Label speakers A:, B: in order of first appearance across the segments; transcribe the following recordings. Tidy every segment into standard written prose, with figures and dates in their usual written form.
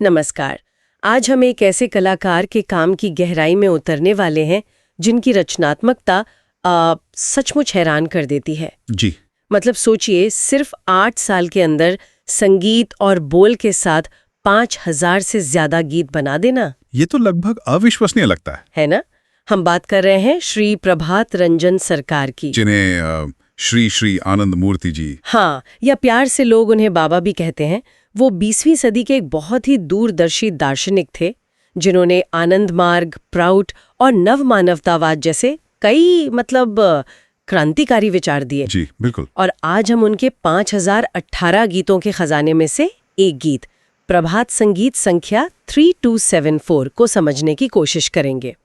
A: नमस्कार। आज हम एक ऐसे कलाकार के काम की गहराई में उतरने वाले हैं जिनकी रचनात्मकता सचमुच हैरान कर देती है।
B: जी।
A: मतलब सोचिए, सिर्फ 8 साल के अंदर संगीत और बोल के साथ 5000 से ज्यादा गीत बना देना।
B: ये तो लगभग अविश्वसनीय लगता
A: है ना? हम बात कर रहे हैं श्री प्रभात रंजन सरकार की,
B: जिन्हें श्री श्री आनंद मूर्ति जी,
A: हाँ, या प्यार से लोग उन्हें बाबा भी कहते हैं। वो 20वीं सदी के एक बहुत ही दूरदर्शी दार्शनिक थे जिन्होंने आनंद मार्ग, प्राउट और नव मानवतावाद जैसे कई क्रांतिकारी विचार दिए।
B: जी बिल्कुल।
A: और आज हम उनके 5018 गीतों के खजाने में से एक गीत, प्रभात संगीत संख्या 3274 को समझने की कोशिश करेंगे।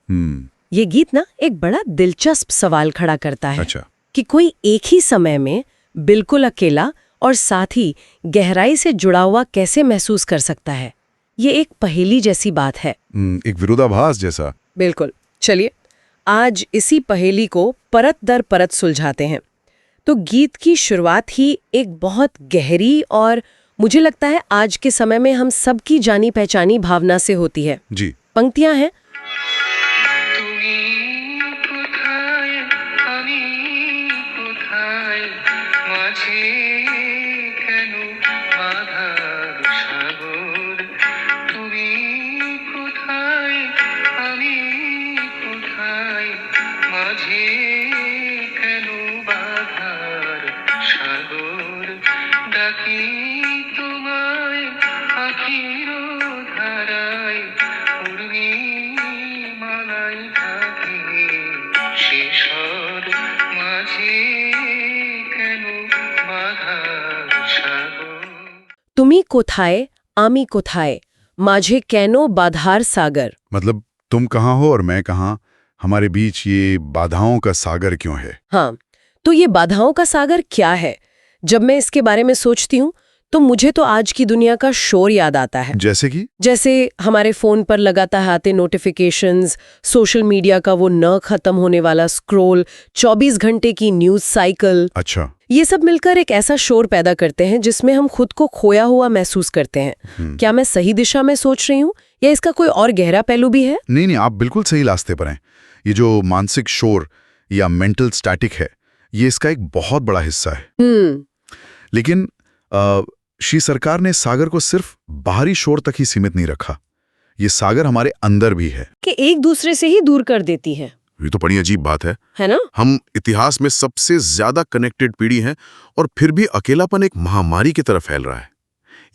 A: ये गीत ना एक बड़ा दिलचस्प सवाल खड़ा करता है।
B: अच्छा।
A: कि कोई एक ही समय में बिल्कुल अकेला और साथ ही गहराई से जुड़ा हुआ कैसे महसूस कर सकता है। ये एक पहेली जैसी बात है।
B: एक विरोधाभास जैसा।
A: बिल्कुल। चलिए आज इसी पहेली को परत दर परत सुलझाते हैं। तो गीत की शुरुआत ही एक बहुत गहरी और मुझे लगता है आज के समय में हम सबकी जानी पहचानी भावना से होती है।
B: जी।
A: पंक्तियां हैं, তুমি কোথায় আমি কোথায় माझे कैनो बाधार सागर।
B: मतलब तुम कहाँ हो और मैं कहाँ, हमारे बीच ये बाधाओं का सागर क्यों है?
A: हाँ, तो ये बाधाओं का सागर क्या है? जब मैं इसके बारे में सोचती हूँ तो मुझे तो आज की दुनिया का शोर याद आता है। जैसे हमारे फोन पर लगातार आते नोटिफिकेशंस, सोशल मीडिया का वो न खत्म होने वाला स्क्रॉल, 24 घंटे की न्यूज साइकिल।
B: अच्छा।
A: ये सब मिलकर एक ऐसा शोर पैदा करते हैं जिसमें हम खुद को खोया हुआ महसूस करते हैं। क्या मैं सही दिशा में सोच रही हूँ या इसका कोई और गहरा पहलू भी है?
B: नहीं, आप बिल्कुल सही रास्ते पर हैं। ये जो मानसिक शोर या मेंटल स्टैटिक है, ये इसका एक बहुत बड़ा हिस्सा है। लेकिन श्री सरकार ने सागर को सिर्फ बाहरी शोर तक ही सीमित नहीं रखा। ये सागर हमारे अंदर भी है
A: कि एक दूसरे से ही दूर कर देती है।
B: ये तो बड़ी अजीब बात है
A: ना?
B: हम इतिहास में सबसे ज्यादा कनेक्टेड पीढ़ी हैं और फिर भी अकेलापन एक महामारी की तरफ फैल रहा है।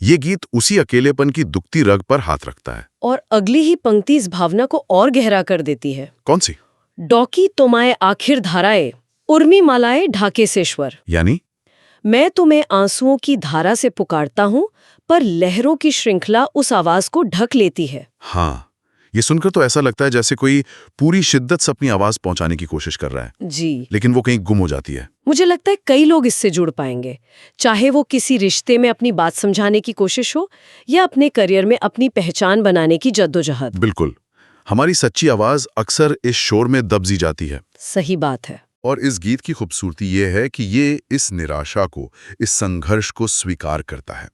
B: ये गीत उसी अकेलेपन की दुखती रग पर हाथ रखता है।
A: और अगली ही पंक्ति इस भावना को और गहरा कर देती है।
B: कौन सी?
A: डॉकी तोमाए आखिर धाराए, उर्मी मालाए ढाकेसेश्वर।
B: यानी
A: मैं तुम्हें आंसुओं की धारा से पुकारता हूँ पर लहरों की श्रृंखला उस आवाज को ढक लेती है।
B: हाँ, ये सुनकर तो ऐसा लगता है जैसे कोई पूरी शिद्दत से अपनी आवाज पहुंचाने की कोशिश कर रहा है
A: जी,
B: लेकिन वो कहीं गुम हो जाती है।
A: मुझे लगता है कई लोग इससे जुड़ पाएंगे, चाहे वो किसी रिश्ते में अपनी बात समझाने की कोशिश हो या अपने करियर में अपनी पहचान बनाने की जद्दोजहद।
B: बिल्कुल, हमारी सच्ची आवाज अक्सर इस शोर में दबजी जाती है।
A: सही बात है।
B: और इस गीत की खूबसूरती ये है कि ये इस निराशा को, इस संघर्ष को स्वीकार करता है।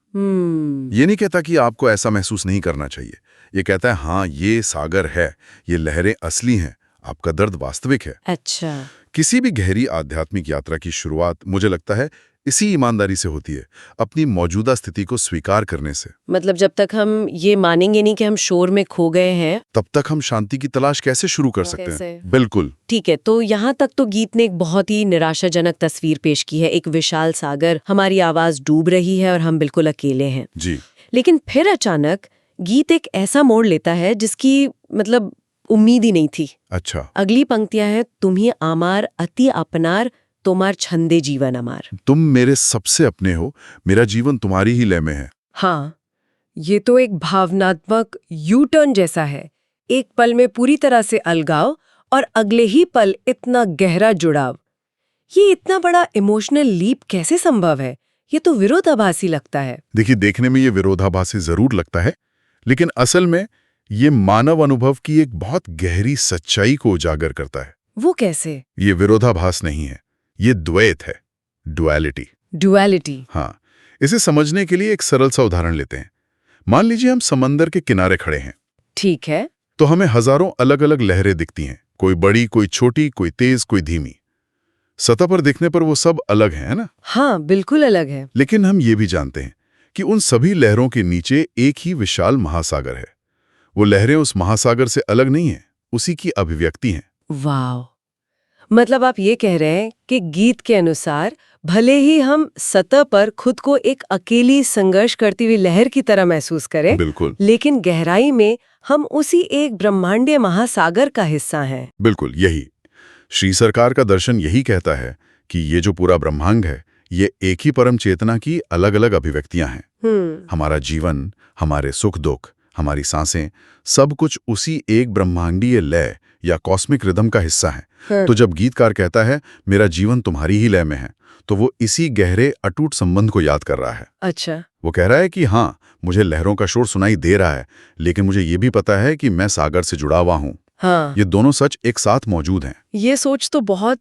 B: ये नहीं कहता कि आपको ऐसा महसूस नहीं करना चाहिए। ये कहता है हाँ, ये सागर है, ये लहरें असली हैं, आपका दर्द वास्तविक है।
A: अच्छा।
B: किसी भी गहरी आध्यात्मिक यात्रा की शुरुआत मुझे लगता है इसी ईमानदारी से होती है, अपनी मौजूदा स्थिति को स्वीकार करने से।
A: मतलब जब तक हम ये मानेंगे नहीं कि हम शोर में खो गए हैं,
B: तब तक हम शांति की तलाश कैसे शुरू कर सकते हैं? बिल्कुल
A: ठीक है। तो यहाँ तक तो गीत ने एक बहुत ही निराशाजनक तस्वीर पेश की है। एक विशाल सागर, हमारी आवाज डूब रही है और हम बिल्कुल अकेले हैं
B: जी।
A: लेकिन फिर अचानक गीत एक ऐसा मोड़ लेता है जिसकी उम्मीद ही नहीं थी।
B: अच्छा।
A: अगली पंक्तियां हैं, तुम्ही आमार अति अपनार, तुम्हार छंदे जीवन अमार।
B: तुम मेरे सबसे अपने हो, मेरा जीवन तुम्हारी ही लय में है।
A: हाँ, ये तो एक भावनात्मक यू टर्न जैसा है। एक पल में पूरी तरह से अलगाव और अगले ही पल इतना गहरा जुड़ाव। ये इतना बड़ा इमोशनल लीप कैसे संभव है? ये तो विरोधाभासी लगता है।
B: देखिए, देखने में ये विरोधाभासी जरूर लगता है, लेकिन असल में ये मानव अनुभव की एक बहुत गहरी सच्चाई को उजागर करता है।
A: वो कैसे?
B: ये विरोधाभास नहीं है, ये द्वैत है, डुअलिटी।
A: डुअलिटी।
B: हाँ, इसे समझने के लिए एक सरल सा उदाहरण लेते हैं। मान लीजिए हम समंदर के किनारे खड़े हैं,
A: ठीक है।
B: तो हमें हजारों अलग अलग लहरें दिखती हैं, कोई बड़ी, कोई छोटी, कोई तेज, कोई धीमी। सतह पर दिखने पर वो सब अलग हैं, है ना?
A: हाँ, बिल्कुल अलग है।
B: लेकिन हम ये भी जानते हैं कि उन सभी लहरों के नीचे एक ही विशाल महासागर है। वो लहरें उस महासागर से अलग नहीं हैं, उसी की अभिव्यक्ति हैं।
A: वाह! मतलब आप ये कह रहे हैं कि गीत के अनुसार भले ही हम सतह पर खुद को एक अकेली संघर्ष करती हुई लहर की तरह महसूस करें,
B: बिल्कुल,
A: लेकिन गहराई में हम उसी एक ब्रह्मांडीय महासागर का हिस्सा हैं।
B: बिल्कुल यही। श्री सरकार का दर्शन यही कहता है कि ये जो पूरा ब्रह्मांड है, ये एक ही परम चेतना की अलग अलग अभिव्यक्तियां हैं। हमारा जीवन, हमारे सुख दुख, हमारी सांसें, सब कुछ उसी एक ब्रह्मांडीय लय या कॉस्मिक रिदम का हिस्सा है। तो जब गीतकार कहता है मेरा जीवन तुम्हारी ही लय में है, तो वो इसी गहरे अटूट संबंध को याद कर रहा है।
A: अच्छा।
B: वो कह रहा है कि हाँ, मुझे लहरों का शोर सुनाई दे रहा है, लेकिन मुझे ये भी पता है कि मैं सागर से जुड़ा हुआ हूँ।
A: हाँ।
B: ये दोनों सच एक साथ मौजूद हैं।
A: ये सोच तो बहुत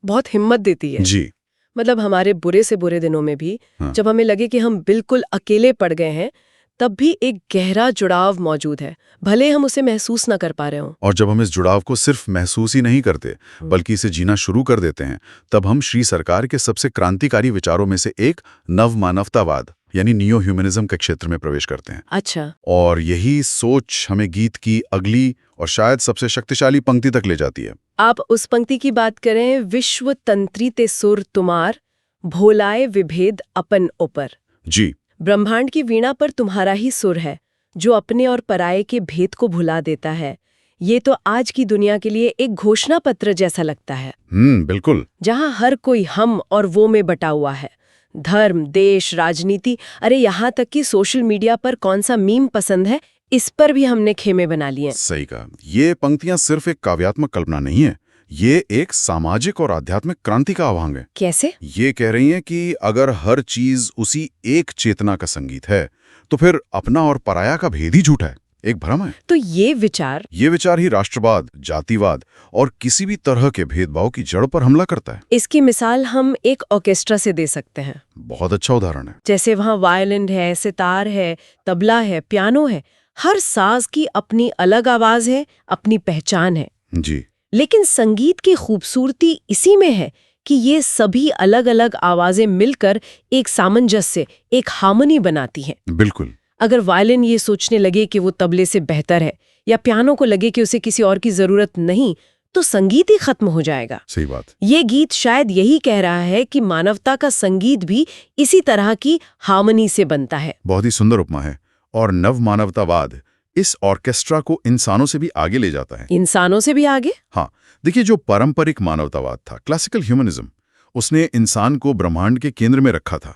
A: बहुत हिम्मत देती है।
B: जी।
A: मतलब हमारे बुरे से बुरे दिनों में भी
B: हाँ।
A: जब हमें लगे कि हम बिल्कुल अकेले पड़ गए हैं, तब भी एक गहरा जुड़ाव मौजूद है, भले हम उसे महसूस ना कर पा रहे हों।
B: और जब हम इस जुड़ाव को सिर्फ महसूस ही नहीं करते, बल्कि इसे जीना शुरू कर देते हैं, तब हम श्री सरकार के सबसे क्रांतिकारी विचारों में से एक नवमानवतावाद यानी नियो ह्यूमनिज्म के क्षेत्र में प्रवेश करते हैं।
A: अच्छा।
B: और यही सोच हमें गीत की अगली और शायद सबसे शक्तिशाली पंक्ति तक ले जाती है।
A: आप उस पंक्ति की बात करें, विश्व तंत्री ते सुर तुमार, भोलाए विभेद अपन ऊपर।
B: जी।
A: ब्रह्मांड की वीणा पर तुम्हारा ही सुर है, जो अपने और पराये के भेद को भुला देता है। ये तो आज की दुनिया के लिए एक घोषणा पत्र जैसा लगता है।
B: बिल्कुल।
A: जहां हर कोई हम और वो में बटा हुआ है। धर्म, देश, राजनीति, अरे यहाँ तक कि सोशल मीडिया पर कौन सा मीम पसंद है, इस पर भी हमने खेमे बना लिए।
B: सही कहा। ये पंक्तियां सिर्फ एक काव्यात्मक कल्पना नहीं है, ये एक सामाजिक और आध्यात्मिक क्रांति का आह्वान है।
A: कैसे?
B: ये कह रही हैं कि अगर हर चीज उसी एक चेतना का संगीत है, तो फिर अपना और पराया का भेद ही झूठा है, एक भ्रम है।
A: तो ये विचार
B: ही राष्ट्रवाद, जातिवाद और किसी भी तरह के भेदभाव की जड़ पर हमला करता है।
A: इसकी मिसाल हम एक ऑर्केस्ट्रा से दे सकते हैं।
B: बहुत अच्छा उदाहरण है।
A: जैसे वहाँ वायलिन है, सितार है, तबला है, पियानो है, हर साज की अपनी अलग आवाज है, अपनी पहचान है।
B: जी।
A: लेकिन संगीत की खूबसूरती इसी में है कि ये सभी अलग अलग आवाजें मिलकर एक सामंजस्य, एक हार्मनी बनाती हैं।
B: बिल्कुल।
A: अगर वायलिन ये सोचने लगे कि वो तबले से बेहतर है, या पियानो को लगे कि उसे किसी और की जरूरत नहीं, तो संगीत ही खत्म हो जाएगा।
B: सही बात।
A: ये गीत शायद यही कह रहा है कि मानवता का संगीत भी इसी तरह की हार्मनी से बनता है।
B: बहुत ही सुंदर उपमा है। और नवमानवतावाद इस ऑर्केस्ट्रा को इंसानों से भी आगे ले जाता है।
A: इंसानों से भी आगे?
B: हाँ, देखिए, जो पारंपरिक मानवतावाद था, क्लासिकल ह्यूमनिज्म, उसने इंसान को ब्रह्मांड के केंद्र में रखा था।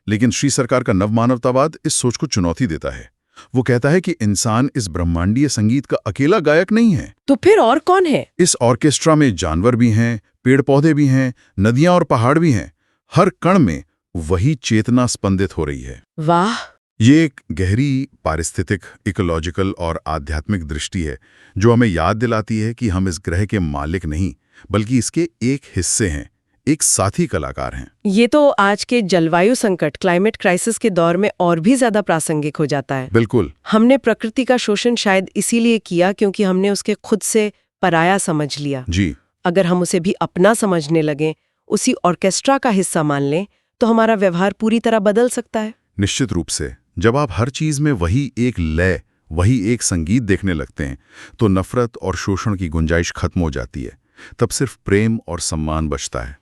B: लेकिन श्री सरकार का नवमानवतावाद इस सोच को चुनौती देता है। वो कहता है कि इंसान इस ब्रह्मांडीय संगीत का अकेला गायक नहीं है।
A: तो फिर और कौन है?
B: इस ऑर्केस्ट्रा में जानवर भी हैं, पेड़ पौधे भी हैं, नदियां और पहाड़ भी हैं। हर कण में वही चेतना स्पंदित हो रही है।
A: वाह!
B: ये एक गहरी पारिस्थितिक, इकोलॉजिकल और आध्यात्मिक दृष्टि है, जो हमें याद दिलाती है कि हम इस ग्रह के मालिक नहीं, बल्कि इसके एक हिस्से हैं, एक साथी कलाकार हैं।
A: ये तो आज के जलवायु संकट, क्लाइमेट क्राइसिस के दौर में और भी ज्यादा प्रासंगिक हो जाता है।
B: बिल्कुल।
A: हमने प्रकृति का शोषण शायद इसीलिए किया क्योंकि हमने उसके खुद से पराया समझ लिया।
B: जी।
A: अगर हम उसे भी अपना समझने लगे, उसी ऑर्केस्ट्रा का हिस्सा मान लें, तो हमारा व्यवहार पूरी तरह बदल सकता है।
B: निश्चित रूप से। जब आप हर चीज में वही एक लय, वही एक संगीत देखने लगते हैं, तो नफरत और शोषण की गुंजाइश खत्म हो जाती है। तब सिर्फ प्रेम और सम्मान बचता है।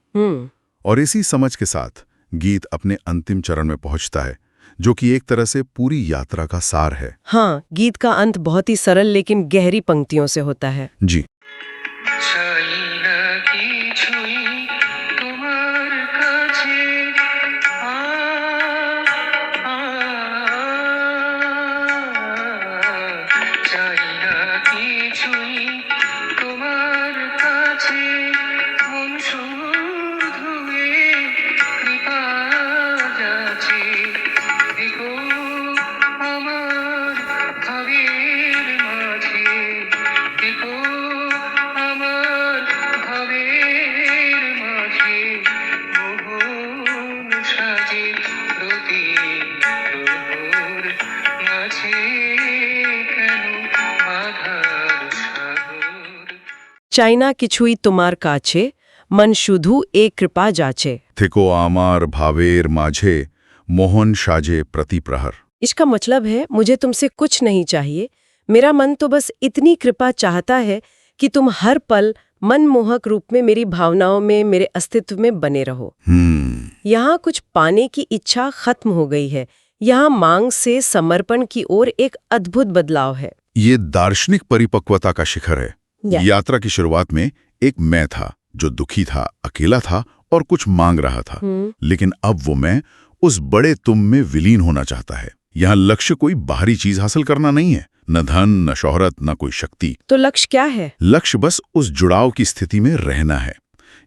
B: और इसी समझ के साथ गीत अपने अंतिम चरण में पहुंचता है, जो कि एक तरह से पूरी यात्रा का सार है।
A: हाँ, गीत का अंत बहुत ही सरल लेकिन गहरी पंक्तियों से होता है।
B: जी।
A: चाइना किछुई तुमार काछे, मन शुधु एक कृपा जाचे।
B: थिको आमार भावेर माझे, मोहन साजे प्रति प्रहर।
A: इसका मतलब है मुझे तुमसे कुछ नहीं चाहिए, मेरा मन तो बस इतनी कृपा चाहता है कि तुम हर पल मनमोहक रूप में मेरी भावनाओं में, मेरे अस्तित्व में बने रहो। यहाँ कुछ पाने की इच्छा खत्म हो गई है, यहाँ मांग से समर्पण की ओर एक अद्भुत बदलाव है।
B: ये दार्शनिक परिपक्वता का शिखर है। यात्रा की शुरुआत में एक मैं था जो दुखी था, अकेला था और कुछ मांग रहा था, लेकिन अब वो मैं उस बड़े तुम में विलीन होना चाहता है। यहाँ लक्ष्य कोई बाहरी चीज हासिल करना नहीं है, न धन, न शोहरत, न कोई शक्ति।
A: तो लक्ष्य क्या है?
B: लक्ष्य बस उस जुड़ाव की स्थिति में रहना है।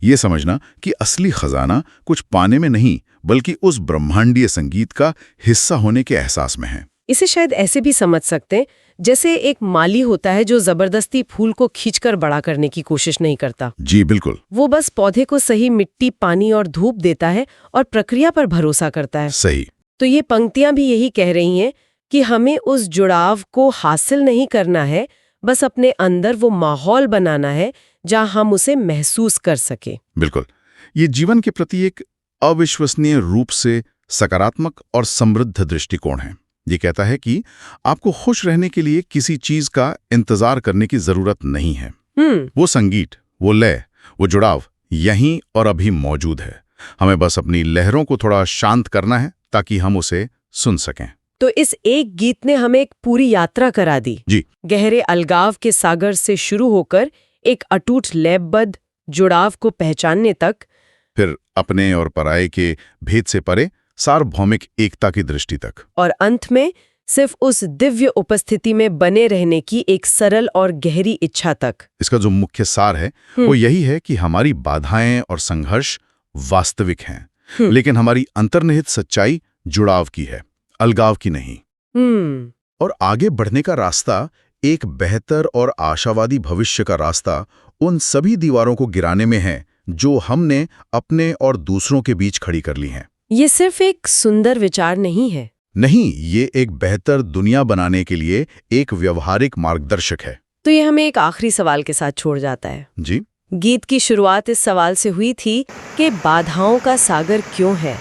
B: ये समझना कि असली खजाना कुछ पाने में नहीं, बल्कि उस ब्रह्मांडीय संगीत का हिस्सा होने के एहसास में है।
A: इसे शायद ऐसे भी समझ सकते हैं, जैसे एक माली होता है जो जबरदस्ती फूल को खींचकर बड़ा करने की कोशिश नहीं करता।
B: जी बिल्कुल।
A: वो बस पौधे को सही मिट्टी, पानी और धूप देता है और प्रक्रिया पर भरोसा करता है।
B: सही।
A: तो ये पंक्तियां भी यही कह रही हैं कि हमें उस जुड़ाव को हासिल नहीं करना है, बस अपने अंदर वो माहौल बनाना है जहां हम उसे महसूस कर सके।
B: बिल्कुल। ये जीवन के प्रति एक अविश्वसनीय रूप से सकारात्मक और समृद्ध दृष्टिकोण है। ये कहता है कि आपको खुश रहने के लिए किसी चीज का इंतजार करने की जरूरत नहीं है। वो संगीत, वो लय, वो जुड़ाव यहीं और अभी मौजूद है। हमें बस अपनी लहरों को थोड़ा शांत करना है ताकि हम उसे सुन सकें।
A: तो इस एक गीत ने हमें एक पूरी यात्रा करा दी।
B: जी।
A: गहरे अलगाव के सागर से शुरू होकर एक अटूट लयबद्ध जुड़ाव को पहचानने तक,
B: फिर अपने और पराये के भेद से परे सार्वभौमिक एकता की दृष्टि तक,
A: और अंत में सिर्फ उस दिव्य उपस्थिति में बने रहने की एक सरल और गहरी इच्छा तक।
B: इसका जो मुख्य सार है वो यही है कि हमारी बाधाएं और संघर्ष वास्तविक हैं, लेकिन हमारी अंतर्निहित सच्चाई जुड़ाव की है, अलगाव की नहीं। और आगे बढ़ने का रास्ता, एक बेहतर और आशावादी भविष्य का रास्ता, उन सभी दीवारों को गिराने में है जो हमने अपने और दूसरों के बीच खड़ी कर ली हैं।
A: ये सिर्फ एक सुंदर विचार नहीं है।
B: नहीं, ये एक बेहतर दुनिया बनाने के लिए एक व्यवहारिक मार्गदर्शक है।
A: तो ये हमें एक आखिरी सवाल के साथ छोड़ जाता है।
B: जी।
A: गीत की शुरुआत इस सवाल से हुई थी कि बाधाओं का सागर क्यों है।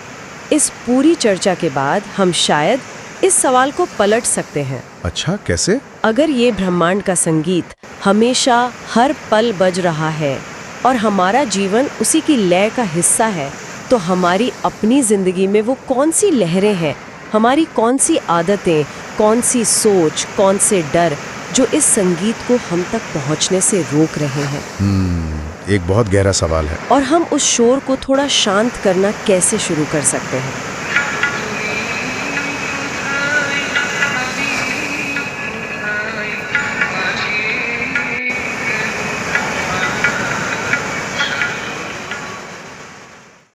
A: इस पूरी चर्चा के बाद हम शायद इस सवाल को पलट सकते हैं।
B: अच्छा, कैसे?
A: अगर ये ब्रह्मांड का संगीत हमेशा हर पल बज रहा है और हमारा जीवन उसी की लय का हिस्सा है, तो हमारी अपनी जिंदगी में वो कौन सी लहरें हैं, हमारी कौन सी आदतें, कौन सी सोच, कौन से डर जो इस संगीत को हम तक पहुंचने से रोक रहे हैं?
B: एक बहुत गहरा सवाल है।
A: और हम उस शोर को थोड़ा शांत करना कैसे शुरू कर सकते हैं?